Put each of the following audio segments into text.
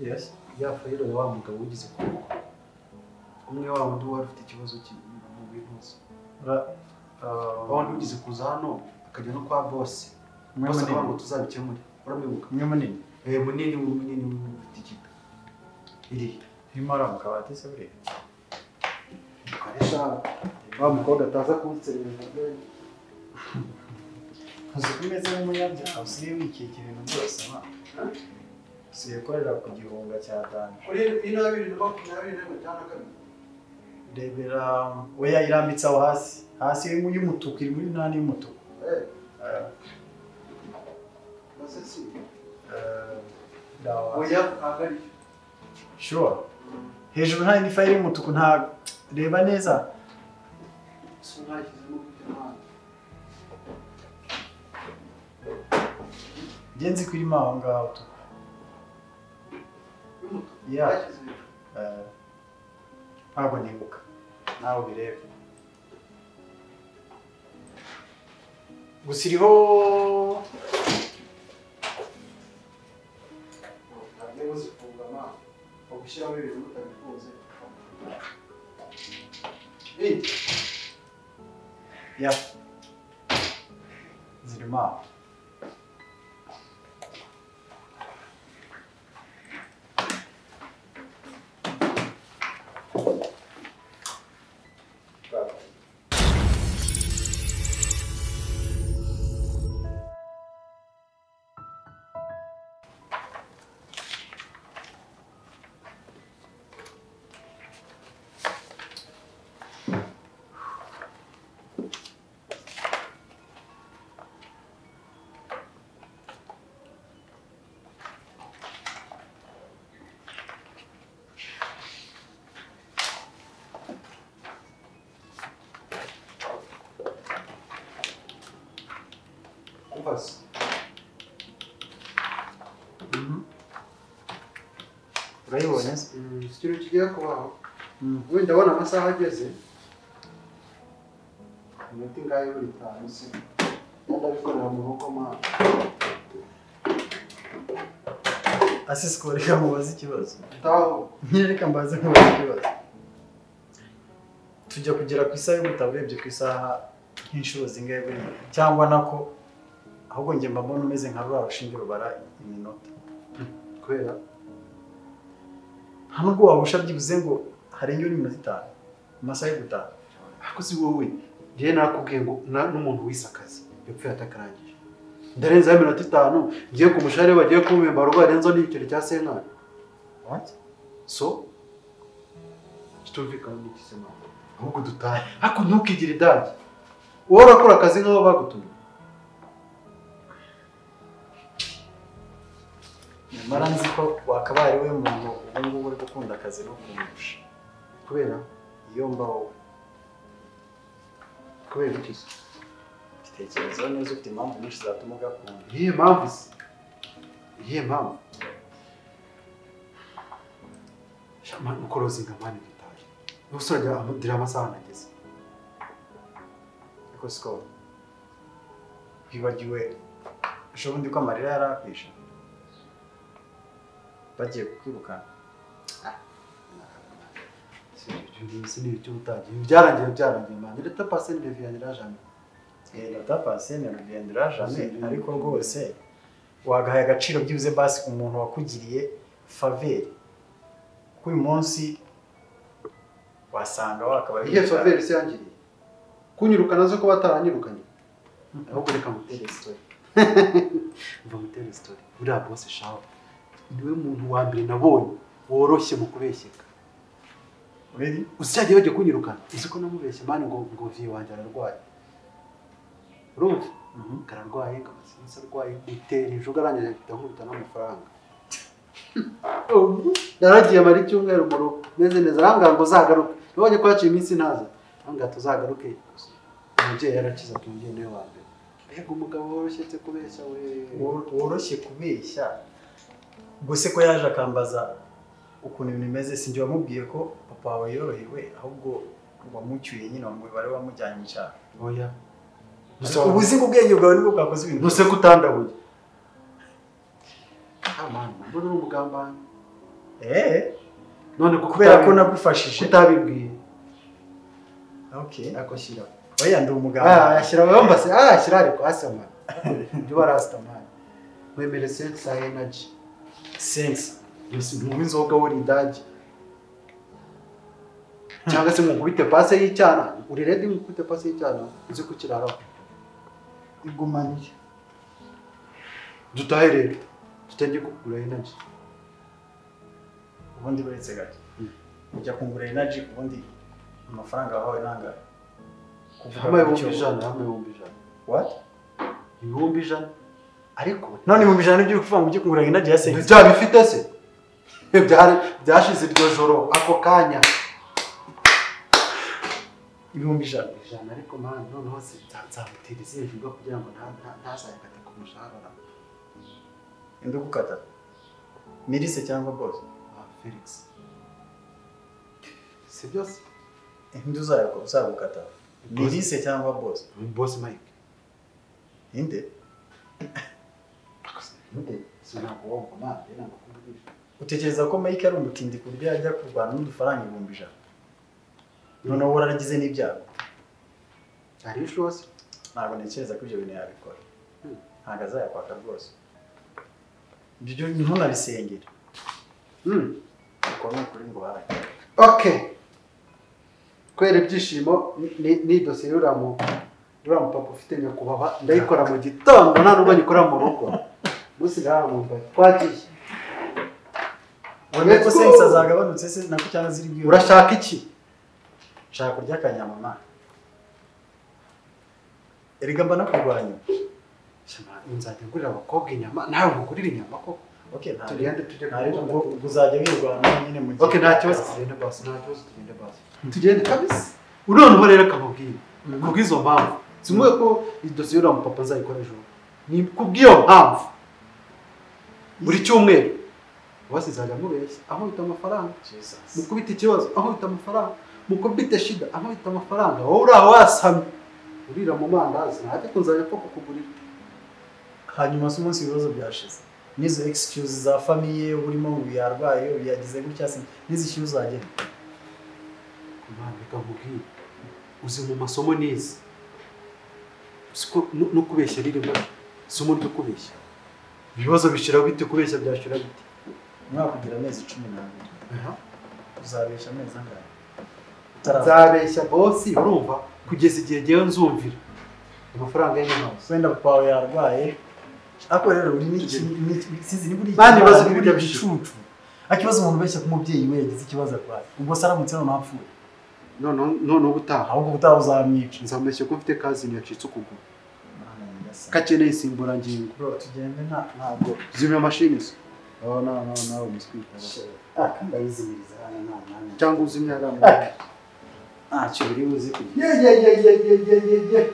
Yes. Ya fayiro ya wa mugabo ugize ko umwe wa wundi wari ufite ikibazo mu bintu wundi ugize kuza hano akajya no kwa boss boss ngo tuzabikemure uramwibuka umwe munini munini ufite ikita iri imara mu kabati se buri karesha wa mukobwa ataza kunserera Uzikumeze nk'umunyabya usiye wikika ibintu byose ma usiye korera ku gihunga cya tanu kuri 2022 rebera oya irambitse aho hasi y'umutuku iri muri nani y'umutuku basesi dawa oya agari sure hejuru nta ni file y'umutuku nta reba neza sunakizemo kutima genzi kuri maho ngaho to ya ntabwo nibuka nawe birebe gusa iriho ntabwo zifunga ma bagushyiraho ibintu utabikunze ya zirimo aho Kumpas. urayibonye ikintu kigiye kubaho wenda abona amasaha ageze iminota ingahe buri tanu se ndabikorera mu rugo ma asisiko reka mubaze ikibazo taho reka mbaze mubaze ikibazo tujya kugera ku isaha y'ubutaburebye ku isaha nk'inshuro zingahe buri cyangwa nako ahubwo njye mba mbona umeze nka rwa rushinge rubara iminota kubera nta nubwo wabusha byibuze ngo harenge n'iminota 5 amasaha yo gutaha ariko si wowe ngiye nakubwiye ngo n'umuntu wise akazi yapfuye atakarangije ndarenza iminota 5 ngiye ku mushare bagiye kumemba rwarenzo n'ikiro cya senkana what so kitumvikana n'ikisema ahubwo dutahe ariko ntukigire idage wowe urakora akazi nk'aho bagutumye maranzi ko wakabaye we muntu ubungubu uri gukunda akazi no kumurusha kubera iyo mbaho kubera iki gitekerezo neza ufite impamvu nyinshi zatuma ugakunda iyihe mpamvu se iyihe mpamvu shama ukorozinga mani gitaye usurajya amudira amasaha nageze ariko siko wibagiwe ushobundi ko amarira yarakwisha bagiye kukwirukana si n'ibyo utagiye byarangiye mani leta pase ne viendra jamais leta pase ne viendra jamais ariko rwose wagahaye agaciro byibuze basi umuntu wakugiriye faveur kuri munsi wasanga wakabaye iye faveur se yangiriye kunyirukana zo ko bataranyirukanye ahubwo reka mutere story mva mutere story uriya boss shaho niwe muntu wa mbere nabonye woroshye mu kubeshyeka really usijye bagiye kunyirukana uzi ko namubeshye mani ngo vie wanje ararwaye urumva kararwaye ngabasinse arwaye gutera injuga arangije ndankubita n'amafaranga naragiye mari cyumweru mu rugo meze neza aranga ngo zagaruke nabonye ko yaciye iminsi ntaza anga tuzagaruke umubyeyi yarakiza tungiye niwe wa mbere mbega umugabo woroshye te kubeshya we woroshye kubeshya gose ko yaje akambaza ukuntu ibintu bimeze sinjye wamubwiye ko papa wawe yorohewe ahubwo wamucyuye nyine wamubare wamujyanye cyane oya ubuzi ubwenge bwawe nibwo bwakoze ibintu nuse kutandabuye amana mbona umugambanyi none kubera ko nagufashije utabibwiye. Okay. Ako shyira. Oya ndi umuganga. Shyira wumva se. Shyira ariko asama. Ndi barasta man. Wemere sense ya energy. Sense. Yose ntuwe inzoga wori ndage. Cyangwa se mukubite pase y'icyana. Uri ready mukubite pase y'icyana? Uzi ko kiraraho. Igumanire. Dutahe rero. Tutajye kugura energy. Ubundi buretse gato. Ujya kungura energy ubundi amafaranga wahawe nanga. Hamwe 1,000. What? 1,000. Ariko none 1,000 byo kuvuga ngo kungura energy ya sense. Bya bifite se. Byashize iryo joro ako kanya. 1,000. Ariko man noneho se nzamutirize vuga kugira ngo ntazayakate ku mushahara. Indi gukata. Mirise cyangwa boss? Felix. Si byose. Indi uzagukata. Mirise cyangwa boss? Boss Mike. Inde? Sinabwo mande nakuvugisha. Utekereza ko Mike ari umutindi ku buryo yajya kurwana n'udufaranga 1,000? Noneho waragize n'ibyago. Ari shose. Ntabwo ntekereza ko ibyo bintu yabikora. Ntabwo azayakwaka rwose. Ibyo ntunabisengera. Uko ni ukuri ngo haye. Okay. Kwera ibyishimo ni dosiye uramu papa ufite nyakubaba ndayikora mu gitondo nta nubwo nyikora mu rugo. Musi ngaramumva twagiye. Wone ko sense azagabanutse se nako cyane ziri bwiyo. Urashaka iki? Shaka kurya kanyama ma. Erega mba nakurwanya. Shema nzajya ngurira abakobwa inyama nawe ngurira inyama koko. Okay, nta tugende tujye uzajya wirwana nyine mu gihe. Okay, nta kibazo tugende basi, tugende kabisa. Unoneho rero kamubwira. Kubwizo mpamvu. Simwe ko idosiye uramu papa nzayikora ejo. Ni kubwiyo mpamvu. Buri cyumweru wasizajya mubeshya aho bita amafaranga. Mukubita ikibazo aho bita amafaranga. Mukubita shida aho bita amafaranga. Wowe uraho wasamye. Urira mu mandazi ntajya kunzanya ko kukugurira. Hanyuma se umunsi ibibazo byashize. Nizo excuse za famille urimo ngo yarwaye yagize gutya se nizishyuye uzagenda. Kumana kamubwira. Uzi mu masomo nize. Siko no kubeshya ririmo. Somo ryo kubeshya. Ibibazo bishira bite kubeshya byashira bite? Mwaka kugira amezi 12. Uzabeshya amezi angahe? Uzabeshya boss urumva kugeza igihe gihe nzumvira. Amafaranga y'inyamaswa. Wenda papa wawe yarwaye. Ako rero uri n'iki sizi ni buri bandi bazo n'ibyo bishucu. Akibazo umuntu beshya kumubyeyi we yagize ikibazo arwaye. Ubwo saramutse no napfuye. No ubutaha. Ahubwo ubutaha uzamwica. Nzameshye ko mfite kazi ni yacitse ukuguru. Kakeneye isimbura ngingo. Bro tugende ntabwo zimya machine se. No umuswita. Kandi ayizimiriza hano cyangwa uzimya hano. Cyo biri uzi kugira. Ye.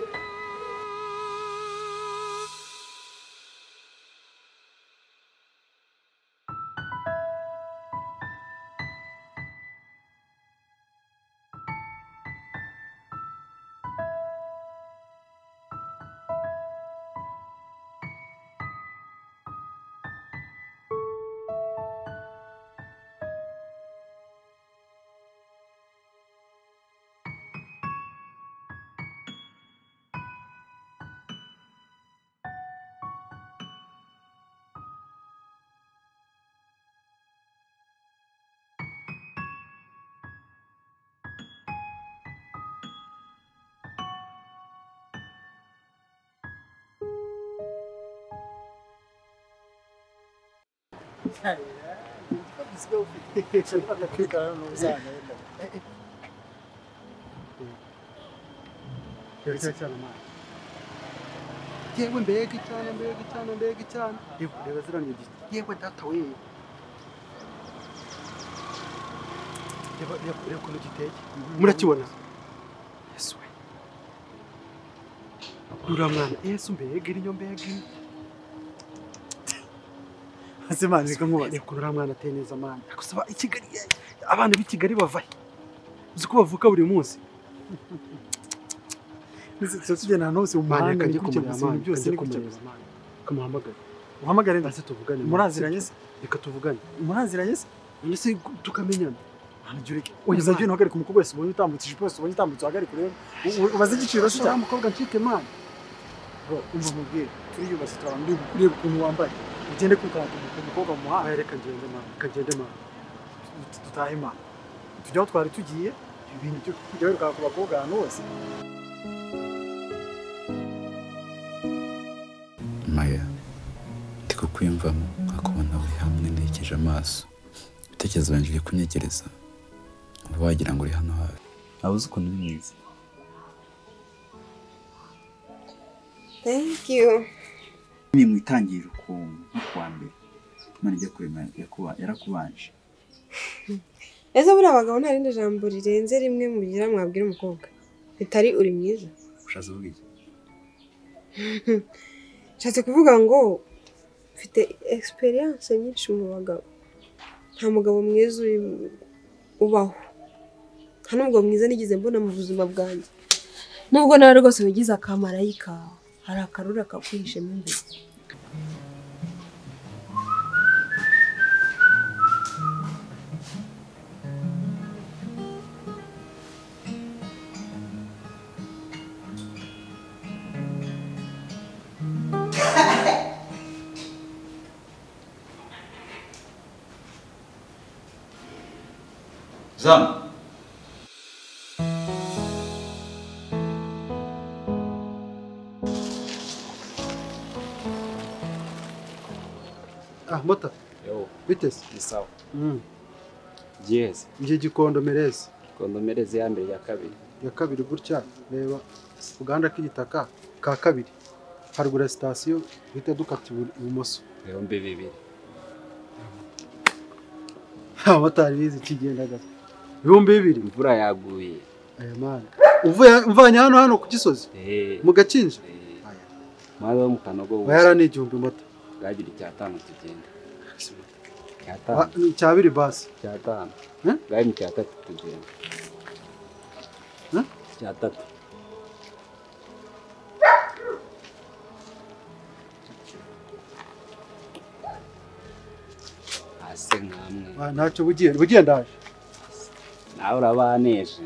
Yewe mbega icyana. Reba ziranye igiti. Yewe data we. Reba ukuntu giteye. Murakibona? Yesu we. Rura mwana. Yesu mbega irinyo mbega. Hasemana reka nkuba. Reka rura mwana ateye neza mwana. Akusaba ikigali. Abana b'ikigali bavaye. Uzi ko bavuka buri munsi. Nise tugena hose umuhanda njye kumureba byose ni kumureba kamuhamagara uhamagare ndase tuvugane muraziranye se reka tuvugane muraziranye se none se tukamenyana Anjurike. Ugeze agiye ntuhagarika umukobwa wese ubonye utambutse ijipo wese ubonye utambutse uhagarika urebe. Ubaze igiciro se cyane. Umukobwa ncike man. Bro, umva mubwire. Turiyubatse twaba ndi kureba ukuntu wambaye. Ugende kwikata umukobwa mu muhanda. Reka ngende man. Kagende man. Tutahe man. Tujya aho twari tugiye ibintu byo kujya wiruka ku bakobwa ahantu hose. Maya, ndi kukwiyumvamo nkakubona uri hamwe nerekeje amaso. Ibitekerezo byanjye biri kunyegereza. Uba wagira ngo uri hano hafi. Waba uzi ukuntu uri mwiza. Thank you. Ni mwitangirira ukuntu kwa mbere. Imana ijya kurema yarakubanje. Ese buri abagabo nta rindi jambo rirenze rimwe mugira mwabwira umukobwa. Bitari uri mwiza. Ushaze uvuga iki? Nshatse kuvuga ngo mfite experience nyinshi mu bagabo. Nta mugabo mwiza ubaho. Nta n'umugabo mwiza nigeze mbona mu buzima bwanjye. Nubwo nawe rwose wigize akamarayika, hari akarura kakwihishemo imbere. Zam. Mota. Yo, Bitese. ni sawa. Yes. Ngiye gikondomereze. Kondomereze ya mbere ya kabiri. Ya kabiri gutya reba Uganda k'igitaka ka kabiri. Harugura station bita dukati ibumoso. Ibihumbi bibiri. Abatari bizi kigendaga. Ibihumbi bibiri. Imvura yaguye. Aya mana. Umvanye hano ku Gisozi. Mu Gakinja. Aya. Mwana wo mu Kanogo. Bayara ni igihumbi moto. Gagira icyatanu tugenda. Cyabiri basi. Cyatanu. Gagira icyatatu tugenda. Cyatatu. Ase nkamwe. Ntacyo bugiye ndaje. Nawe urabaneje.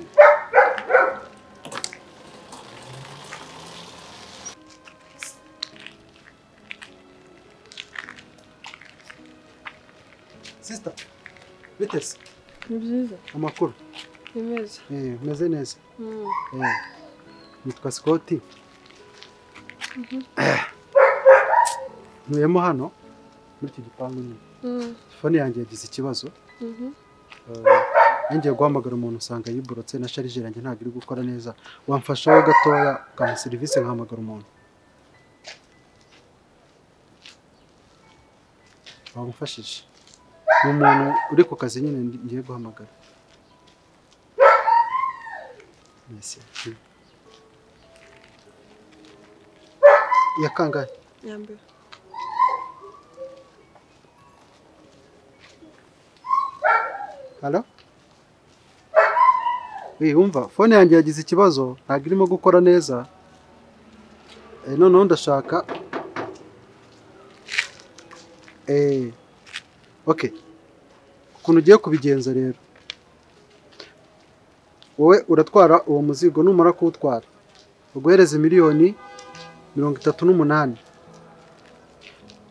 Sister. Bitese. Ni byiza. Amakuru. Ni meza. Meze neza. Nitwa Scott. Ntuyemo hano muri iki gipangu nyine. Fone yanjye yagize ikibazo. Ngiye guhamagara umuntu usanga yiborotse na charger yanjye ntabwo iri gukora neza. Wamfashaho gatoya ukampa serivisi nkahamagara umuntu. Wamufashije. Ni umuntu uri ku kazi nyine ngiye guhamagara. Merci. Yakangaye. Yambe. Hello? Umva, phone yanjye yagize ikibazo, ntabwo irimo gukora neza. Noneho ndashaka. Okay. Ukuntu ugiye kubigenza rero. Wowe uratwara uwo muzigo numara kuwutwara. Uguhereze miliyoni 38.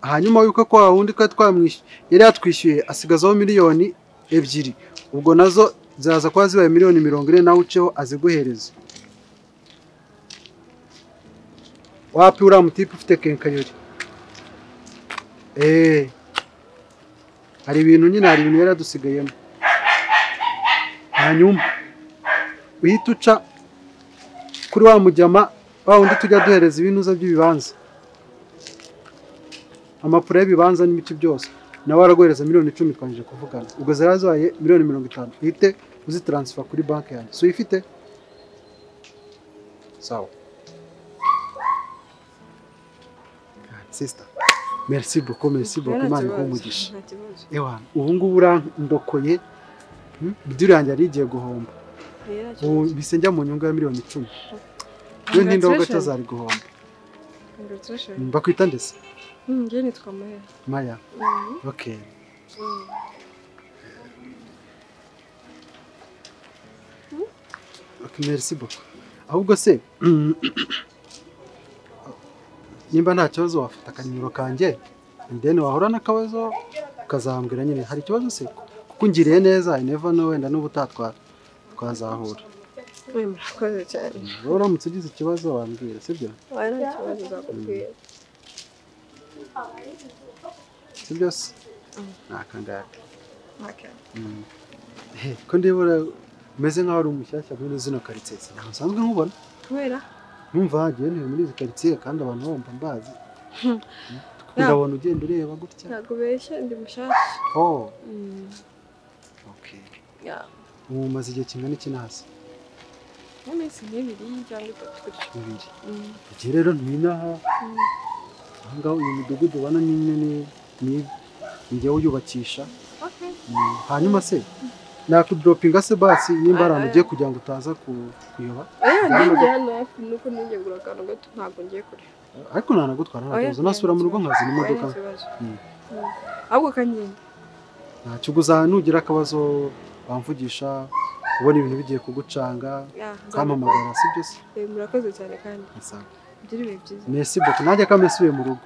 Hanyuma yuko kwa wundi ko twamwishyuye yari yatwishyuye asigazaho miliyoni 2. Ubwo nazo zaza kwa zibaye miliyoni 40 nawe uceho aziguhereza. Wapi ura mutipe ufite kenkayori. Hari ibintu nyine hari ibintu yaradusigayemo. Hanyuma uhita uca kuri wa mujyama wa wundi tujya duhereza ibinuza by'ibibanza. Amapuro y'ibibanza n'imiti byose. Nawe araguhereza miliyoni 10 twanje kuvugana. Ubwo zarazaye miliyoni 50. Uhite uzi transfer kuri banki yanjye. So ifite? Sawa. Sister. Merci beaucoup, Imana ikumugisha. Ewa, ubu ngubu urandokoye. Bidiro yanjye ari igiye guhomba. Bise njya mu nyungu ya miliyoni 10. Yo ntindoga gato zari guhomba. Bakwita ndese? Ngiye nitwa Maya. Maya. Okay. Okay, merci beaucoup. Ahubwo se nimba nta kibazo wafata akanimero kanjye ndene wahora n'akabazo ukazambwira nyine hari ikibazo se kuko ungiriye neza I never know wenda n'ubutatwara twazahura. Murakoze cyane. Uramutse ugize ikibazo wambwira sibyo? Oya nta kibazo uzakubwira. Sibyo se? Nakangaka. Okay. Ko ndibura umeze nk'aho ari umushyashya muri zino karitsiye ntabwo nsanzwe nkubona. Kubera? Numva hagiye muri izi karitsiye kandi abantu bumva mbazi. Ndabona ugenda ureba gutya. Ntabwo beshya ndi mushyashya. Oh. Okay. Yeah. Umaze igihe kingana iki nasi? Iminsi nk'ibiri cyangwa itatu gutyo. Ibiri. Igihe rero ntinaha. Ahangaho uyu mudugudu ubona ni njyewe uyubakisha. Okay. Hanyuma se nakudropinga se basi nimba arano ugiye kugira ngo utaza kuyoba. Ngiye hano hafi nuko ninjye gura akantu gato ntabwo ngiye kure. Ariko nanagutwara ntazo nasubira mu rugo nkazi n'imodoka. Ahubwo kanyine. Ntacyo guza nugira akabazo bamvugisha ubona ibintu bigiye kugucanga kamamagara sibyo se? Murakoze cyane kandi. Sawa. Byiri bihe byiza. Merci beaucoup najya kamesuye mu rugo.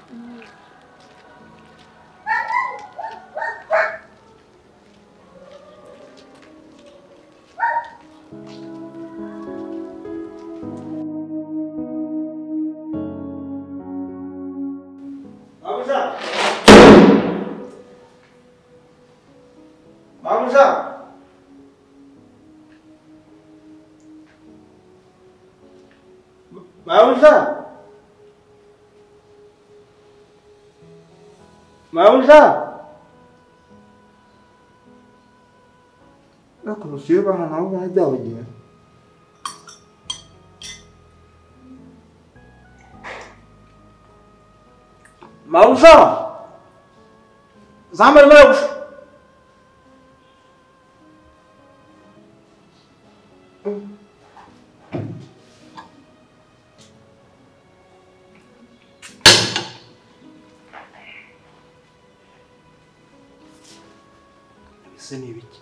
Nakurusiye bana nawe bajyabagiye. Mausa! Zamar Maus! Seni biki?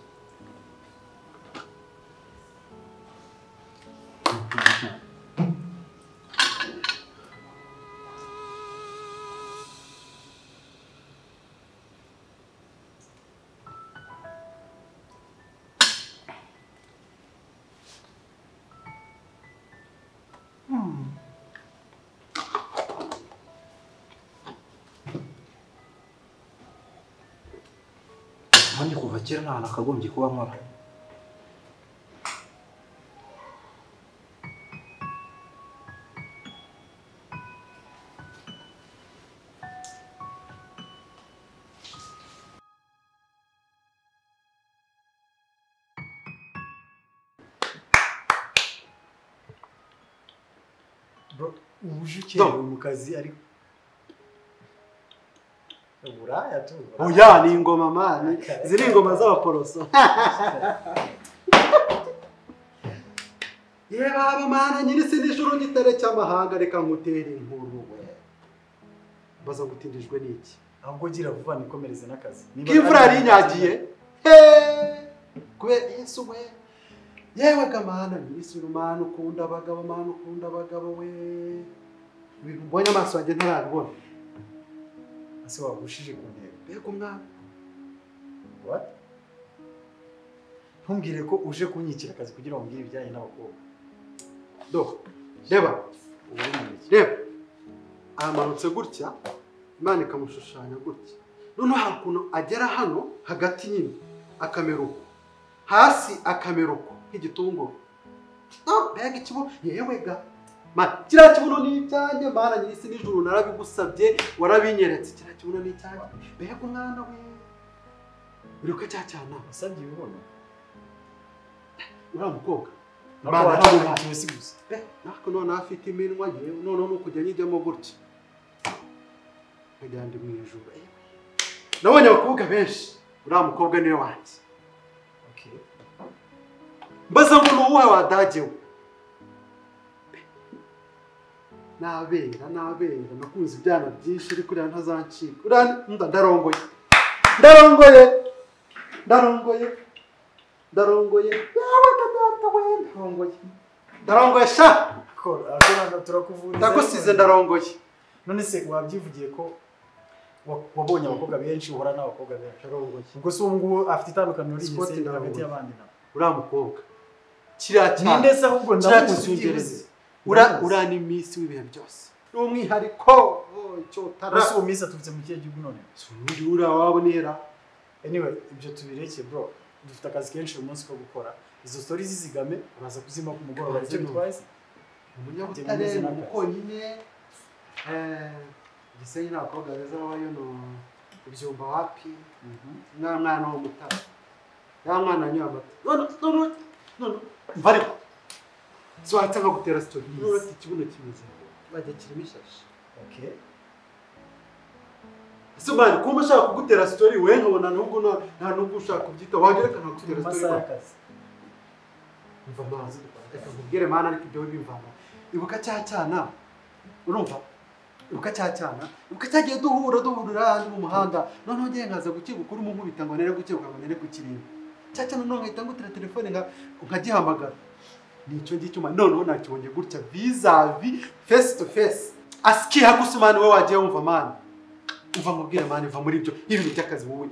Manje kuva kera nta nakagombye kuba nkora. Bro, uje ukerewe mu kazi ariko Buraya tu. Oya ni ingoma mani. Ziri ingoma z'abaporoso. Baba mana nyiri sinijuru gitare cy'amahanga reka ngutere inkuru we. Baza gutindijwe niki? Ahubwo gira vuba nikomereze n'akazi. Kivura ari nyagiye. Kube Yesu we. Yewe gamana nyiri surumana ukunda abagabo mana ukunda abagabo we. Ibintu mbonye amaso yanjye ntarabibona. Ase wagushije ku ntego. Bego mwana. What? Ntumbwire ko uje kunyikira akazi kugira ngo ngire ibijyanye n'abakobwa. Do. Reba. Reba. Amanutse gutya. Imana ikamushushanya gutya. None hakuno agera hano hagati nyine akameruko. Hasi akameruko nk'igitunguru. No, bega ikibu yewe ga. Ma, kira kibuno ni icyanjye mana nyisi nijuru narabigusabye warabinyeretse kira kibuno ni icyanjye. Bega umwana we. Uruka cyana usabye ibibono. Uramukobwa. Mana hano cyose gusa. Nako none afite iminwa yewe none no kujya nyijyamo gutya. Kujyandi mu ijuru. Nabonye abakobwa benshi. Uramukobwa niwe wanjye. Okay. Mbaza ngo nuwe wadagewe. Nabera nakunze ibyana byinshi ariko rya ntazancika. Uranda ndarongoye. Yawe kadata we ndarongoye. ndarongoye sha ko turakuvuriza ndagusize ndarongoye none se wabyivugiye ko wabonye abakobwa benshi uhora n'abakobwa benshi ubwo se ubu ngubu afite itandukaniro rigeze hagati y'abandi nabo uriya mukobwa kiriya cyane ninde se ahubwo ndamusungereze urani iminsi w'ibihe byose n'umwihariko cyotara ese uwo minsi aturutse mu kihe gihugu none undi uriya wabonera anyway ibyo tubireke bro dufite akazi kenshi uyu munsi ko gukora izo stories zizigame uraza kuzima ku mugoroba icyo bitwaye umunyabutare umukonyine Gisenyi n'abakobwa beza babayo no ibyumba wapi mwana wo mutara ya mwana anywa amata none mvariko swatsa nko gutera story none ikibuno kimeze bajya kirimo ishashi okay Subani kuma ushaka kugutera story we nkabona nubwo nta nubwo ushaka kubyita wagerekana kugutera story mva mazi reka nkubwire mana ariko ibyo bimvana ibuka cyana urumva ibuka cyagiye duhurira mu muhanda noneho ngiye nkaza gukibukura mu nkubita ngo nere gukibuka ngo nere kukirinda cyana none ngahita ngutira telefone nkagihamagara nicyo ngicyo noneho nakibonye gutya vis-a-vis face to face asikiha gusumana we wagiye wumva mana uva mubwire mani va muri byo ibintu by'akazi wowe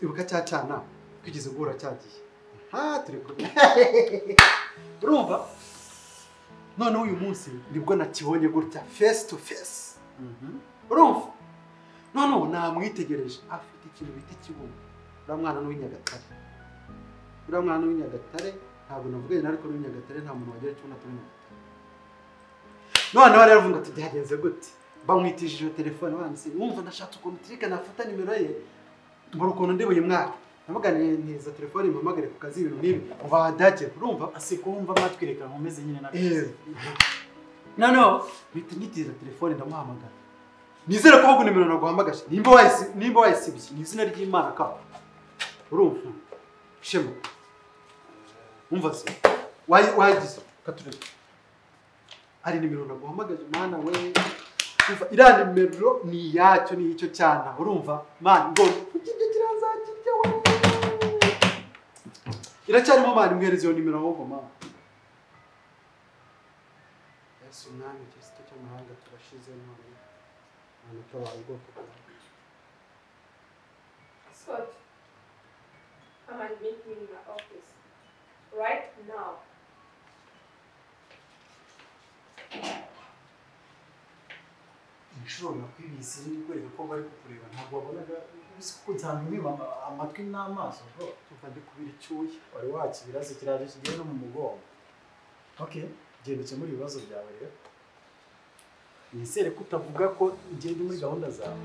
ibuka cyana kugeze guhura cyagiye turi kumwe urumva noneho uyu munsi nibwo nakibonye gutya face to face urumva noneho namwitegereje afite ikintu bita ikibuno uriya mwana n'uw'inyagatare ntabwo navuganye na ariko n'uw'inyagatare nta muntu wagira ikibuno atari noneho rero avuga ati byagenze gute bamwitishije telefone banditse wumva ndashatse ukuntu tirika nafata nimero ye mbura ukuntu ndibuye mwaka namuganiye neza telefone impamagare ku kazi ibintu n'ibi uva hadage urumva asiko wumva amatwireka nkomeze nyine n'akazi noneho bita nyitira telefone ndamuhamagara nizere ko ahubwo nimero naguhamagaje nimba wayisibye ni izina ry'Imana ka urumva shema umva se wayigize katurebe ari nimero naguhamagaje mana we umva iriya nimero ni yacyo ni icyo cyana urumva mana ngo kugende kirazakirya we iracyarimo mana imwereze iyo nimero ahubwo mana Yesu mwami Kristo cy'amahanga turashize none none twabaye ubwoko bwawe Scott, come and meet me in my office right now. inshuro nakwibise ndi kwereka ko bari kukureba ntabwo wabonaga uzi ko nzamwiba amatwi n'amaso bro tuva ndi kubira icyuya wari wakibiraze kiraje kigiye no mu mugongo okay gendutse muri ibibazo byawe rero nizere ko utavuga ko ugenda muri gahunda zawe